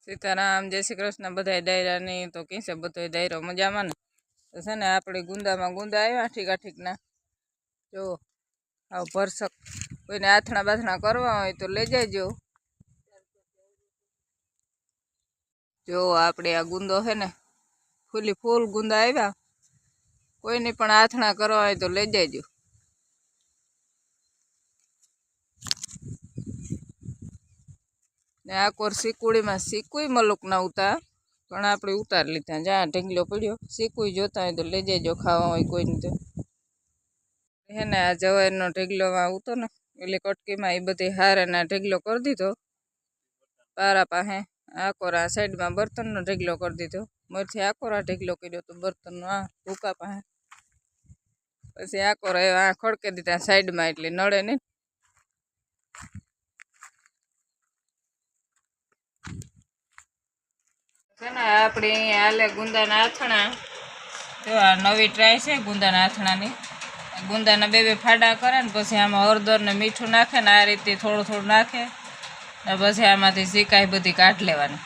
સીતારામ, જય શ્રી કૃષ્ણ બધાય ડાયરાની. તો કઈ છે બધો ડાયરો મજામાં ને? તો છે ને આપણે ગુંદામાં ગુંદા આવ્યા ઠીકા જો આવ ભરસક. કોઈને આથણા બાથણા કરવા હોય તો લઈ જાયજો. જો આપણે આ ગુંદો છે ને ફૂલ ગુંદા આવ્યા. કોઈને પણ આથણા કરવા હોય તો લઈ જાયજો. ને આ કોર સીકુડીમાં સીકુઈ મલુક ના ઉતા પણ આપણે ઉતાર લીધા. જ્યાં ઢીંગલો પડ્યો સીકુઈ જોતા હોય તો લઈ જજો ખાવા હોય કોઈને તો. હે ને આ જવારનો ઢીગલોમાં ઉતો ને એટલે કટકીમાં એ બધી હારેના ઢીગલો કરી દીધો પારા પાસે. આ કોરા સાઈડમાં બર્તનનો ઢીગલો કરી દીધો. મરથી આ કોરા ઢીગલો કર્યો તો બર્તનનો આ ભૂકા પાસે. પછી આ કોરા આ ખડકે દીધા સાઈડમાં એટલે નડે નહીં. છે ને આપણે અહીંયા હાલે ગુંદાના આથણા. જો આ નવી ટ્રાય છે ગુંદાના આથણાની. ગુંદાના બે ફાડા કરે ને પછી આમાં હળદર ને મીઠું નાખે ને આ રીતે થોડું નાખે ને પછી આમાંથી સિકાઈ બધી કાઢ લેવાની.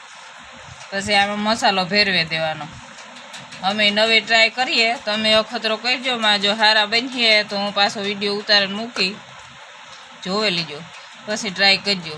પછી આમાં મસાલો ભેરવી દેવાનો. અમે નવી ટ્રાય કરીએ તો અમે અખતરો કરજો માં. જો સારા બનીએ તો હું પાછો વિડીયો ઉતારીને મૂકી જોવે લીજો પછી ટ્રાય કરજો.